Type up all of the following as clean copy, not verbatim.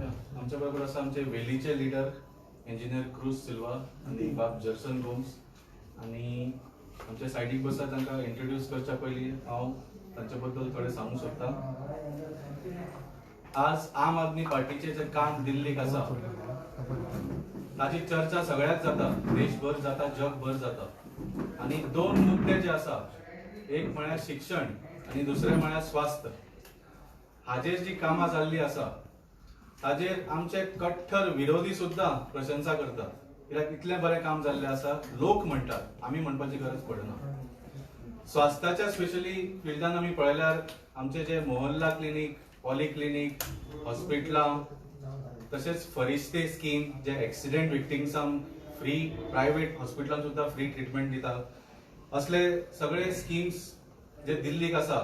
आमच्या बरोबर आसा आमचे वेलीचे लिडर इंजिनियर क्रूज सिल्वा आणि बाब जर्सन गोम्स आणि आमच्या सायडीक बसा तांकां इंट्रोड्यूस करच्या पयलीं हांव तांचे बद्दल थोडें सांगूंक सोदता. आज आम आदमी पार्टीचे जे काम दिल्लीक आसा ताची चर्चा सगळ्यात जाता, देशभर जाता, जगभर जाता. आणि दोन मुद्दे जे आसा, एक म्हळ्यार शिक्षण आणि दुसरे म्हळ्यार स्वास्थ्य. हाजेर जी कामां जाल्ली आसा ताजेर आमचे कट्टर विरोधी सुद्धा प्रशंसा करतात, कित्याक इतलें बरें काम जाल्लें आसा. लोक म्हणटात, आमी म्हणपाची गरज पडना. स्वास्थ्याच्या स्पेशली फिल्डान आमी पळयल्यार आमचे जे मोहल्ला क्लिनीक, पॉली क्लिनीक, हॉस्पिटलां, तशेंच फरिश्ते स्कीम जे एक्सिडेंट विक्टिम्सांक फ्री प्रायव्हेट हॉस्पिटलांत सुद्धा फ्री ट्रिटमेंट दिता, असले सगळे स्कीम्स जे दिल्लीक आसा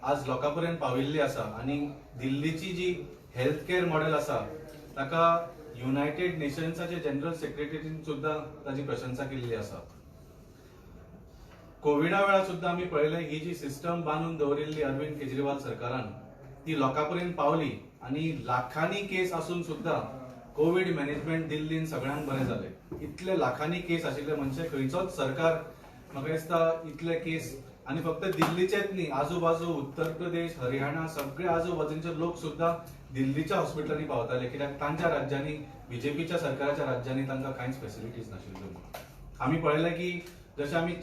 आज लोकां पर्यंत पाविल्ली आसा. आणि दिल्लीची जी हेल्थ केअर मॉडेल आसा ताका युनायटेड नेशन्साचे जनरल सेक्रेटरीन सुद्धा ताची प्रशंसा केल्ली आसा. कोविडा वेळार सुद्धा आमी पळयलें ही जी सिस्टम बांदून दवरिल्ली अरविंद केजरीवाल सरकारान ती लोकां पर्यंत पावली आणि लाखांनी केस आसून सुद्धा कोविड मॅनेजमेंट दिल्लीन सगळ्यांक बरें जालें. इतले लाखांनी केस आशिल्ले म्हणजे खंयचोच सरकार म्हाका दिसता इतले केस, आणि फक्त दिल्लीचेच न्ही, आजूबाजू उत्तर प्रदेश, हरियाणा सगळे आजूबाजूचे लोक सुद्धा दिल्लीच्या हॉस्पिटलांनी पावताले, कित्याक तांच्या राज्यांनी बीजेपीच्या सरकाराच्या राज्यांनी तांकां कांयच फॅसिलिटीज नाशिल्ल्यो. आमी पळयलें की जशें आमी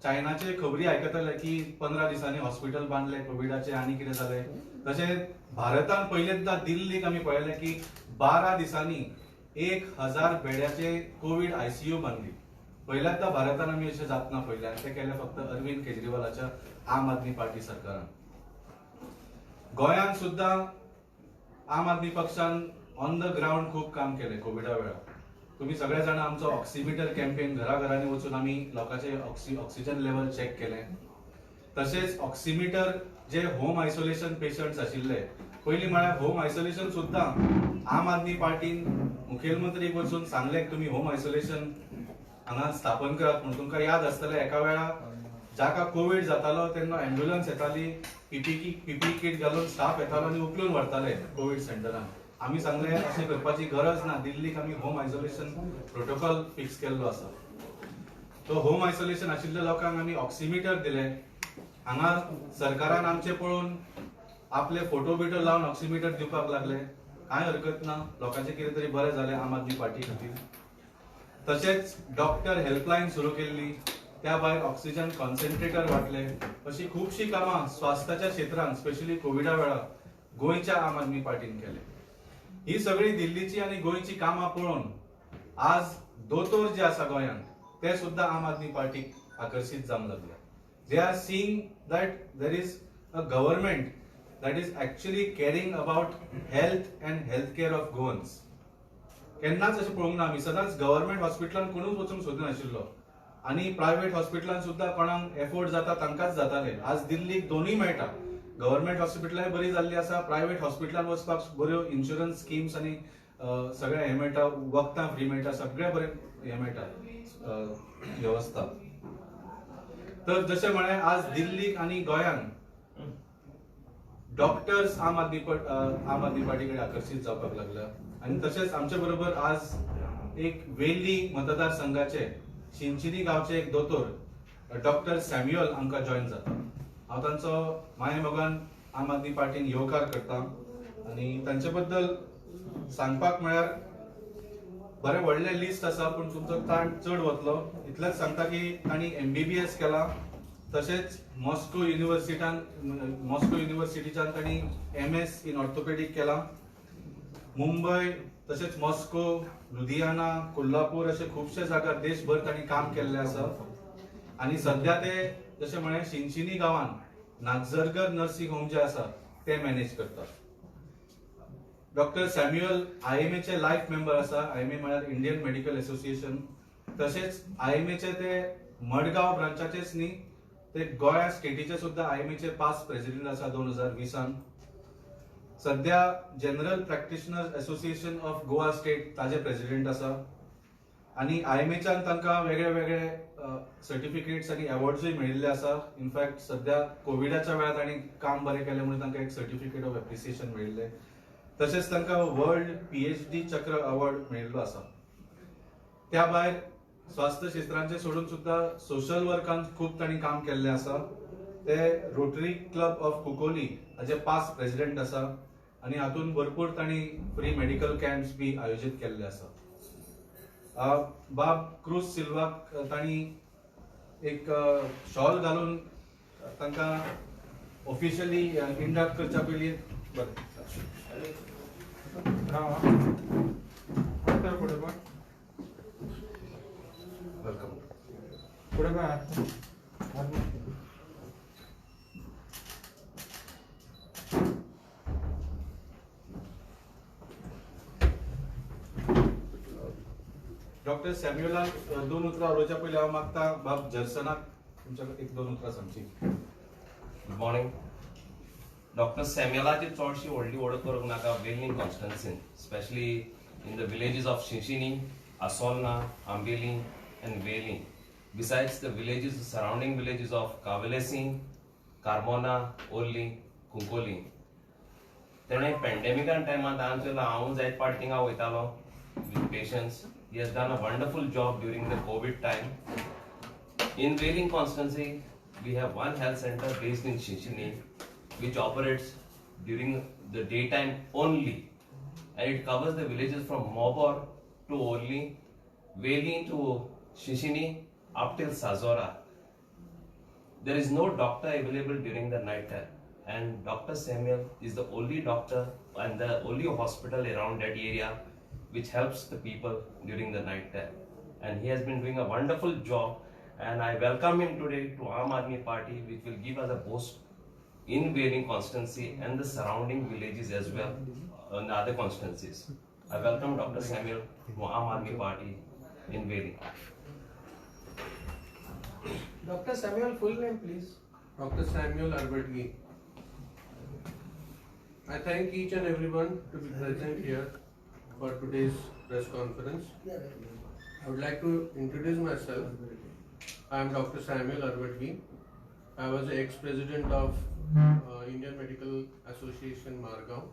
चायनाचे खबरी आयकताले की 15 दिसांनी हॉस्पिटल बांदले कोविडाचे आनी कितें जालें, तशें भारतान पयलेंदा दिल्लीक आमी पळयलें की 12 दिसांनी 1000 बेड्याचे कोविड आयसीयू बांदली. पहिल्यांदा भारतान आमी अशें जातना पळयलें, आनी तें केलें फक्त अरविंद केजरीवालाच्या आम आदमी पार्टी सरकारान. गोंयांत सुद्धा आम आदमी पक्षान ऑन द ग्राउंड खूब काम केलें कोविडा वेळार. तुम्ही सगळे जाण आमचो ऑक्सिमीटर कॅम्पेन घराघरांनी वचून आमी लोकांचे ऑक्सिजन लेवल चेक केलें. तशेंच ऑक्सिमीटर जे होम आयसोलेशन पेशंट्स आशिल्ले, पयलीं म्हळ्यार होम आयसोलेशन सुद्धा आम आदमी पार्टीन मुखेलमंत्रीक वचून सांगलें तुमी होम आयसोलेशन हांगा स्थापन करात म्हणून. तुमकां याद आसतलें एका वेळा जाका कोविड जातालो तेन्ना एम्ब्युलन्स येताली, पीपी किट घालून स्टाफ येतालो आनी उखलून व्हरताले कोविड सेंटरान. आमी सांगलें अशें करपाची गरज ना, दिल्लीक आमी होम आयसोलेशन प्रोटोकॉल फिक्स केल्लो आसा. तो होम आयसोलेशन आशिल्ल्या लोकांक आमी ऑक्सिमीटर दिले. हांगा सरकारान आमचे पळोवन आपले फोटो बिटो लावन ऑक्सिमीटर दिवपाक लागले. कांय हरकत ना, लोकांचे कितें तरी बरें जालें आम आदमी पार्टी खातीर. तशेंच डॉक्टर हेल्पलायन सुरू केल्ली, त्या भायर ऑक्सिजन कॉन्सन्ट्रेटर वाटले. अशी खुबशीं कामां स्वास्थ्याच्या क्षेत्रांत स्पेशली कोविडा वेळार गोंयच्या आम आदमी पार्टीन केले. ही सगळी दिल्लीची आणि गोंयची कामां पळोवन आज दोतोर जे आसा गोंयांत ते सुद्धा आम आदमी पार्टीक आकर्षित जावंक लागले. They are seeing that there is a government that is actually caring about health and health care of Goans. केन्नाच अशें पळोवंक ना आमी. सदांच गव्हर्नमेंट हॉस्पिटलांत कोणूच वचूंक सोदिनाशिल्लो आणि प्रायव्हेट हॉस्पिटलांत सुद्धा कोणाक एफोर्ड जाता तांकांच जाताले. आज दिल्लीक दोनूय मेळटा. गव्हर्नमेंट हॉस्पिटलांय बरी जाल्ली आसा, प्रायव्हेट हॉस्पिटलांत वचपाक बऱ्यो इन्शुरन्स स्किम्स आणि सगळे हे मेळटा, वखदां फ्री मेळटा, सगळे बरें हे मेळटा व्यवस्था. तर जशें म्हळें आज दिल्लीक आणि गोंयांत डॉक्टर्स आम आदमी पार्टी कडेन आकर्षित जावपाक लागल्या. आणि तशेंच आमचे बरोबर आज एक वेली मतदारसंघाचे चिंचिनी गांवचे एक दोतोर डॉक्टर सॅम्युअल आमकां जॉइन जाता. हांव तांचो माय मोगान आम आदमी पार्टीन येवकार करता. आणि तांचे बद्दल सांगपाक म्हळ्यार बरें व्हडलें लिस्ट आसा, पूण तुमचो ताण चड वतलो. इतलेंच सांगता की तांणी MBBS केला. तशेंच मॉस्को युनिव्हर्सिटीच्यान तांणी MS इन ऑर्थोपेडिक केला. मुंबय तशेंच मॉस्को, लुधियाना, कोल्हापूर अशे खुबशे जाग्यार देशभर तांणी काम केल्लें आसा. आणि सध्या ते जशें म्हळें चिंचिनी गांवांत नागझरगर नर्सिंग होम जे आसा ते मॅनेज करतात. डॉक्टर सॅम्युअल IMAचे लायफ मेंबर आसा. IMA म्हळ्यार इंडियन मेडिकल असोसिएशन. तशेंच IMAचे ते मडगांव ब्रांचाचेच न्ही, ते गोंया स्टेटीचे सुद्धा IMAचे पास्ट प्रेसिडेंट आसा 2020. सध्या general practitioners association of Goa state ताजे प्रेसिडेंट आसा. आणि IMAच्यान तांकां वेगळे वेगळे सर्टिफिकेट्स आणि अवॉर्ड्सूय मेळिल्ले आसा. इनफॅक्ट सध्या कोविडाच्या वेळार तांणी काम बरें केलें म्हणून तांकां एक सर्टिफिकेट ऑफ एप्रिसिएशन मेळिल्लें. तशेंच तांकां वर्ल्ड PhD चक्र अवॉर्ड मेळिल्लो आसा. त्या भायर स्वास्थ्य क्षेत्रांचे सोडून सुद्धा सोशल वर्कान खूब तांणी काम केल्लें आसा. ते रोटरी क्लब ऑफ कुंकोली हाचे पास्ट प्रेसिडेंट आसा आनी हातून भरपूर तांणी फ्री मेडिकल कॅम्प्स बी आयोजीत केल्ले आसा. बाब क्रूज सिल्वाक तांणी एक शॉल घालून तांकां ऑफिशियली इंडक्ट करच्या पयलीं वेलकम. डॉक्टर सॅम्युएलाक 2 उतरां उलोवच्या पयलीं हांव मागता बाब जर्सनाक तुमच्याकडे 1-2 उतरां सांगची. Good morning. डॉक्टर सॅम्युएलाची चडशी व्हडली वळख करूंक नाका वेलिंग कॉन्स्टिट्युएन्सीन, specially in the villages of Chinchinim, Assolna, Ambelim and Velim. Besides the villages, the surrounding villages of Kavalesi, Carmona, Orli, Kunkoli. तेणें पॅन्डेमिकान टायमार हांव जायत पाट थिंगा वयतालो with patients. He has done a wonderful job during the COVID time. In Wailing constituency, we have one health center based in Shinshini, which operates during the daytime only, and it covers the villages from Mobor to Orli, Wailing to Shinshini, up till Sazora. There is no doctor available during the night time, and Dr. Samuel is the only doctor and the only hospital around that area which helps the people during the night time. And he has been doing a wonderful job, and I welcome him today to Aam Aadmi Party, which will give us a boost in Wailing constituency and the surrounding villages as well in the other constituencies. I welcome Dr. Samuel to Aam Aadmi Party in Wailing. Dr. Samuel, full name please. Dr. Samuel Arbatgi. I thank each and everyone to be present here for today's press conference. I would like to introduce myself. I am Dr. Samuel Arbatgi. I was the ex-president of Indian Medical Association Margao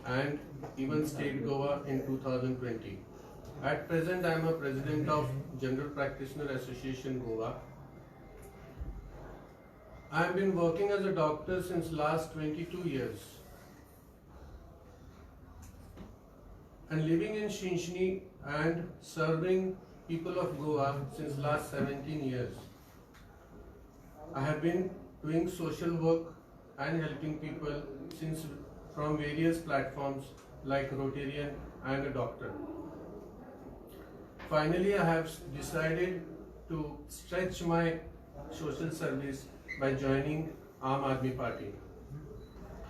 and even State Goa in 2020. At present, I am a president of General Practitioner Association Goa. I have been working as a doctor since last 22 years. And living in Shinshini and serving people of Goa since last 17 years. I have been doing social work and helping people since from various platforms like Rotarian and a doctor. Finally, I have decided to stretch my social service by joining Aam Aadmi Party.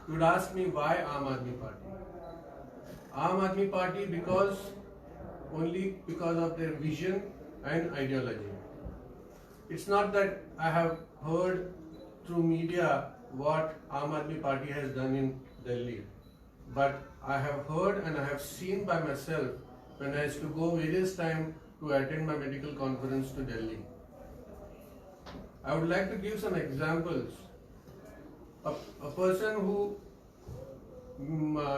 You would ask me why Aam Aadmi Party? Aam Aadmi Party only because of their vision and ideology. It's not that I have heard through media what Aam Aadmi Party has done in Delhi, but I have heard and I have seen by myself when I used to go various times to attend my medical conference to Delhi. I would like to give some examples. A person who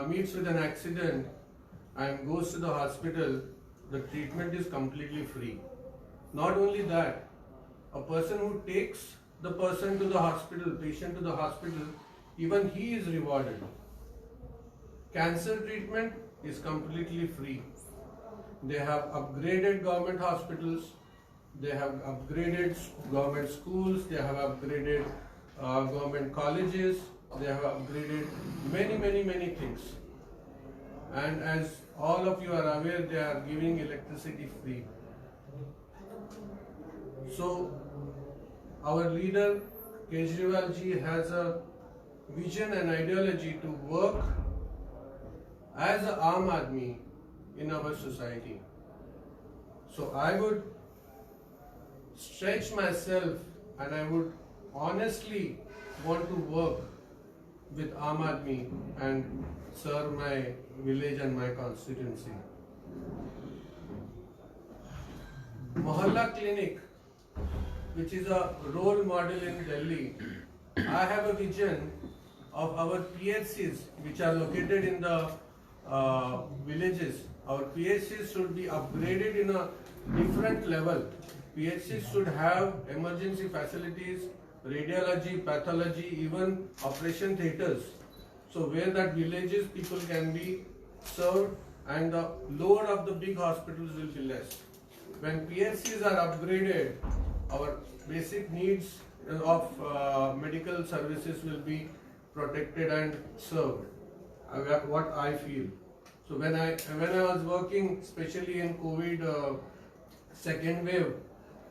meets with an accident and goes to the hospital, the treatment is completely free. Not only that, a person who takes the person to the hospital, patient to the hospital, even he is rewarded. Cancer treatment is completely free. They have upgraded government hospitals, they have upgraded government schools, they have upgraded government colleges, they have upgraded many things. And as all of you are aware, they are giving electricity free. So our leader Kejriwal ji has a vision and ideology to work as a Aam Aadmi in our society. So I would stretch myself and I would honestly want to work with Aam Aadmi and serve my village and my constituency. Mohalla Clinic, which is a role model in Delhi, I have a vision of our PHCs which are located in the villages, our PHCs should be upgraded in a different level. PHCs should have emergency facilities, radiology, pathology, even operation theaters. So where that villages people can be served and the load of the big hospitals will be less. When PHCs are upgraded, our basic needs of medical services will be protected and served. What I feel. So when I was working, especially in COVID second wave,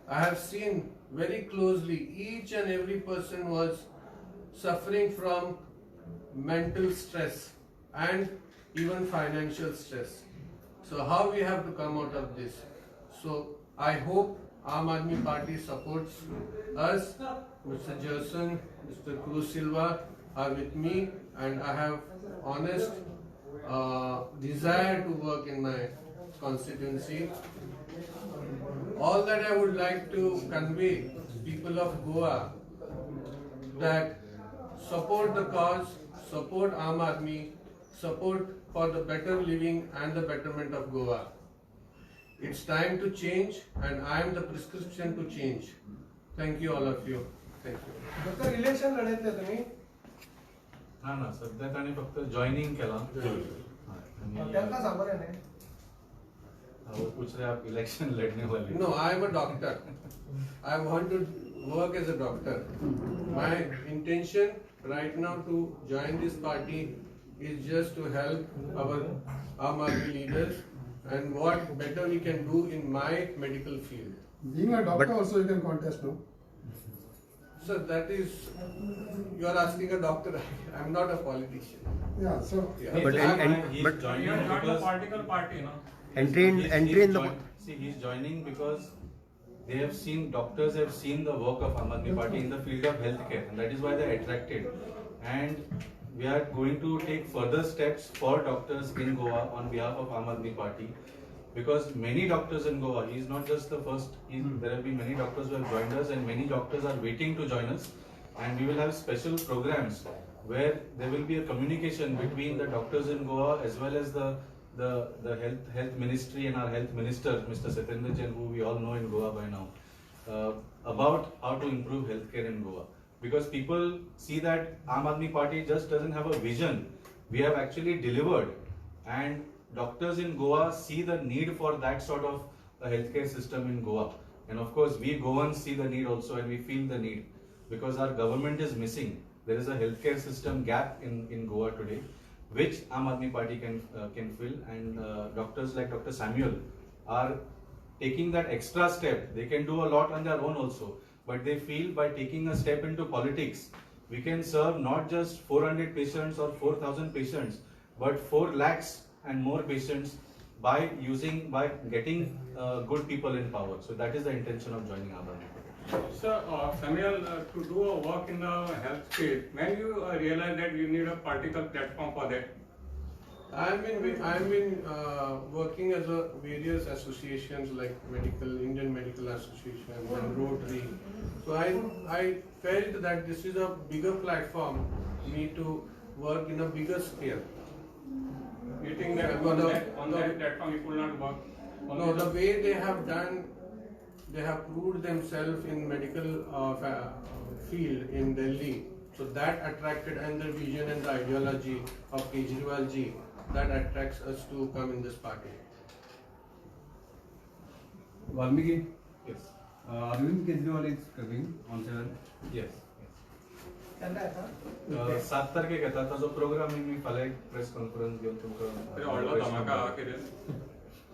I have seen very closely each and every person was suffering from mental stress and even financial stress. So how we have to come out of this? So I hope Aam Aadmi Party supports us. Mr. Gerson, Mr. Cruz Silva are with me, and I have honest desire to work in my constituency. All that I would like to convey, people of Goa, that support the cause, support Aam Aadmi, support for the better living and the betterment of Goa. It's time to change, and I am the prescription to change. Thank you, all of you. Thank you. Doctor election लढतले तुम्ही ना सध्या त्याने फक्त joining केला आणि त्यांना सामोरे नाही वो पूछ रहे आप इलेक्शन लड़ने वाले No, I am a doctor. I want to work as a doctor. My intention right now to join this party is just to help our Aam Aadmi leaders and what better we can do in my medical field. Being a doctor also you can contest, no? So that is, you are asking a doctor. I am not a politician. Yeah, so Yeah. But he's but joining You are not a because political party, no? entry in the see, he's joining because they have seen, doctors have seen the work of Aam Aadmi Party in the field of healthcare, and that is why they are attracted. And we are going to take further steps for doctors in Goa on behalf of Aam Aadmi Party, because many doctors in Goa, he is not just the first, there have been many doctors who have joined us, and many doctors are waiting to join us. And we will have special programs where there will be a communication between the doctors in Goa as well as the health ministry and our health minister, Mr. Satyendra Jain, who we all know in Goa by now, about how to improve healthcare in Goa. Because people see that Aam Aadmi Party just doesn't have a vision. We have actually delivered, and doctors in Goa see the need for that sort of a healthcare system in Goa. And of course, we Goans see the need also, and we feel the need because our government is missing. There is a healthcare system gap in Goa today, which Aam Aadmi Party can fill, and doctors like Dr. Samuel are taking that extra step. They can do a lot on their own also, but they feel by taking a step into politics, we can serve not just 400 patients or 4,000 patients, but 4 lakhs and more patients by getting good people in power. So that is the intention of joining Aam Aadmi Party. Sir, Samuel, to do a work in the health field, when you realize that you need a political platform for that? I've been working as a various associations like Indian Medical Association and Rotary. So I felt that this is a bigger platform for me to work in a bigger scale. You think that on that platform you could not work? No, the way they have done, they have proved themselves in medical field in Delhi. So that attracted, and the vision and the ideology of Kejriwal ji, that attracts us to come in this party. Valmiki, Yes. Arvind Kejriwal is coming on 7. Yes. त्यांना येतात 7 तारखेक येता ताजो programme मी फाल्यां एक press conference घेवन तरी व्हडलो धमाका तुमकां कितें?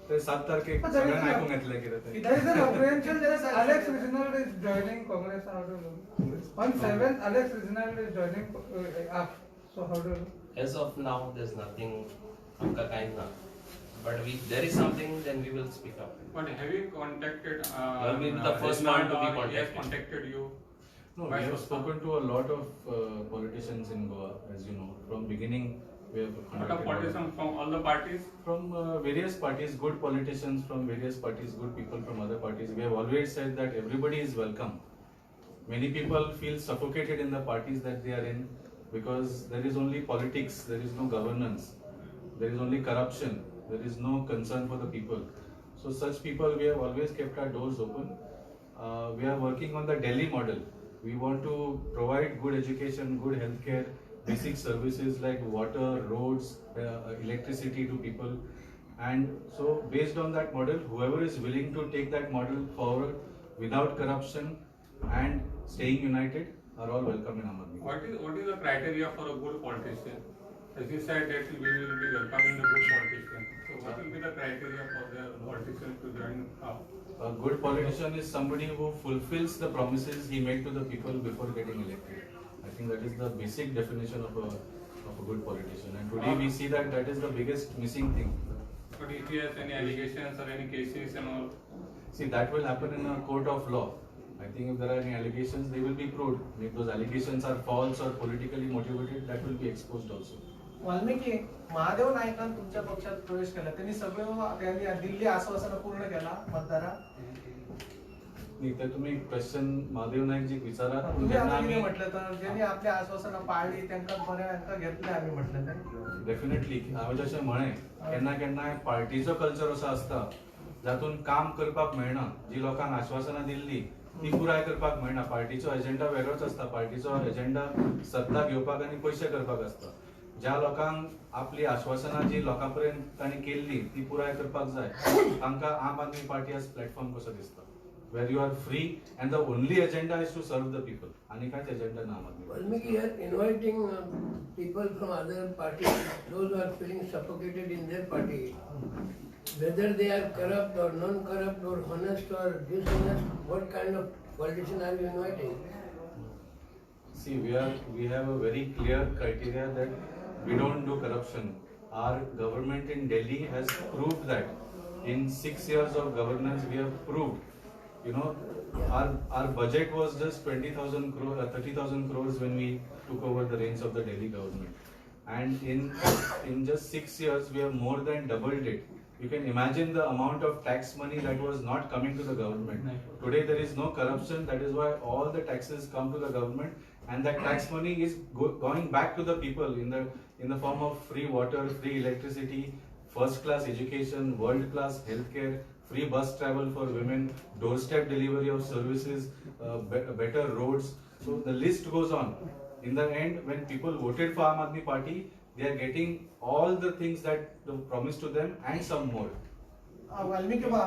ते 7 तारखेक But there is सगळ्यांना a- आयकूंक येतलें कितें तें. There is an apprehension that Alex Reginald is joining Congress. How do you know? On 7th, Alex Reginald is joining up. So how do you know? As of now, there's nothing. Amka kind na. But if there is something, then we will speak up. But have you contacted? Well, we'll be the first one to be He has contacted. contacted you. No, we have spoken to a lot of politicians in Goa, as you know. From beginning, we have What a contacted politician from all the parties. from various parties, good politicians from various parties, good people from other parties. We have always said that everybody is welcome. Many people feel suffocated in the parties that they are in because there is only politics, there is no governance. there is only corruption, there is no concern for the people. So such people, we have always kept our doors open. We are working on the Delhi model. We want to provide good education, good healthcare, basic services like water, roads, electricity to people. And so based on that model, whoever is willing to take that model forward without corruption and staying united are all welcome in Aam Aadmi. What is the criteria for a good politician? As you said that we will be welcoming the good politician. So what will be the criteria for the politician to join up? A good politician is somebody who fulfills the promises he made to the people before getting elected. I think that is the basic definition of a good politician. And today we see that that is the biggest missing thing. But if he has any allegations or any cases and all, See, that will happen in a court of law. I think if there are any allegations, they will be proved. And if those allegations are false or politically motivated, that will be exposed also. Valmiki Mahadev नाईकांनी तुमच्या पक्षात प्रवेश केला, त्यांनी सगळं दिल्ली आश्वासन पूर्ण केला मतदारात. नाही तर तुम्ही क्वेश्चन महादेव नाईक जी विचारा तुम्ही आता किती म्हटलं तर ज्यांनी आपल्या आश्वासन पाळली त्यांना बऱ्याच घेतले आम्ही म्हटलं नाही. डेफिनेटली हांवें जशें म्हळें केन्ना केन्ना पार्टीचो कल्चर असो आसता जातून काम करपाक मेळना. जी लोकांक आश्वासनां दिल्ली ती पुराय करपाक मेळना. पार्टीचो एजेंडा वेगळोच आसता. पार्टीचो एजेंडा सत्ता घेवपाक आनी पयशे करपाक आसता. ज्या लोकांक आपली आश्वासनां जी लोकां पर्यंत तांणी केल्ली ती पुराय करपाक जाय तांकां आम आदमी पार्टी आज प्लॅटफॉर्म कसो दिसता, where you are free and the only agenda is to serve the people. आणि कांयच एजेंडा ना आम आदमी party. Valmiki, you are inviting people from other parties, those who are feeling suffocated in their party, whether they are corrupt or non-corrupt or honest or dishonest, what kind of politician are you inviting? See, we have a very clear criteria that we don't do corruption. Our government in Delhi has proved that. In 6 years of governance, we have proved. You know, our budget was just 20,000 crore, 30,000 crores when we took over the reins of the Delhi government. And in just 6 years, we have more than doubled it. You can imagine the amount of tax money that was not coming to the government. Today there is no corruption. That is why all the taxes come to the government, and that tax money is going back to the people in the form of free water, free electricity, first class education, world class healthcare, free bus travel for women, doorstep delivery of services, better roads. So the list goes on. In the end, when people voted for Aam Aadmi Party, they are getting all the things that they promised to them and some more. Valmiki बा,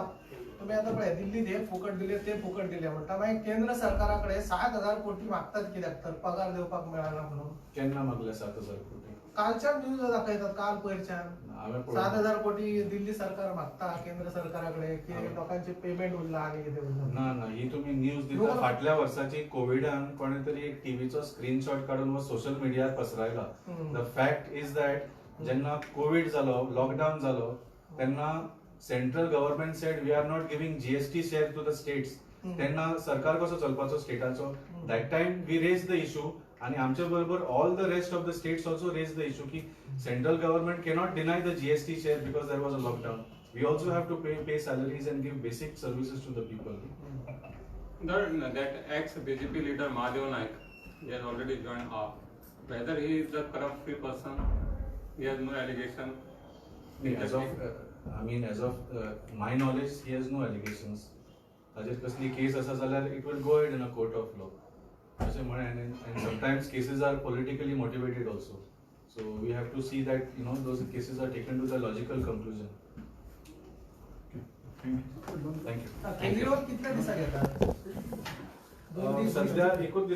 तुम्ही आता पळय दिल्लीत हे फुकट दिले ते फुकट दिले म्हणता, मागीर केंद्र सरकाराकडे 7,000 कोटी मागतात कित्याक तर पगार देवपाक मेळना म्हणून. केन्ना मागले 7,000 कोटी? कालच्या न्यूज दाखयतात काल पयरच्यान हांवें पळोवना. 7,000 कोटी दिल्ली सरकार मागता केंद्र सरकाराकडे की लोकांचे पेमेंट उरला आणि कितें उरला. ना ही तुम्ही न्यूज दिता. फाटल्या वर्साची कोविडान कोणे तरी एक टीव्हीचो स्क्रीनशॉट काढून सोशल मिडियार पसरायला. द फॅक्ट इज दॅट जेन्ना कोविड जालो, लॉकडाऊन जालो, तेन्ना central government said we are not giving GST share to the states. तेन्ना सरकार कसो चलपाचो स्टेटाचो? That time we raise the issue आणि आमच्या बरोबर all the rest of the states also raise the issue की central government cannot deny the GST share because there was a lockdown. We also have to pay salaries and give basic services to the people. that ex-BJP leader Mahadev Naik, he has already joined up. Whether he is the corrupt-free person, he has no allegation. As of my knowledge, he has no allegations. ताजेर कसली case आसा जाल्यार it will go ahead in a court of law. अशें म्हळें, and sometimes cases are politically motivated also. So we have to see that those cases are taken to the logical conclusion. Thank you. केंद्रीय कितल्या दिसा घेतात? 2 दिवस सध्या एकूच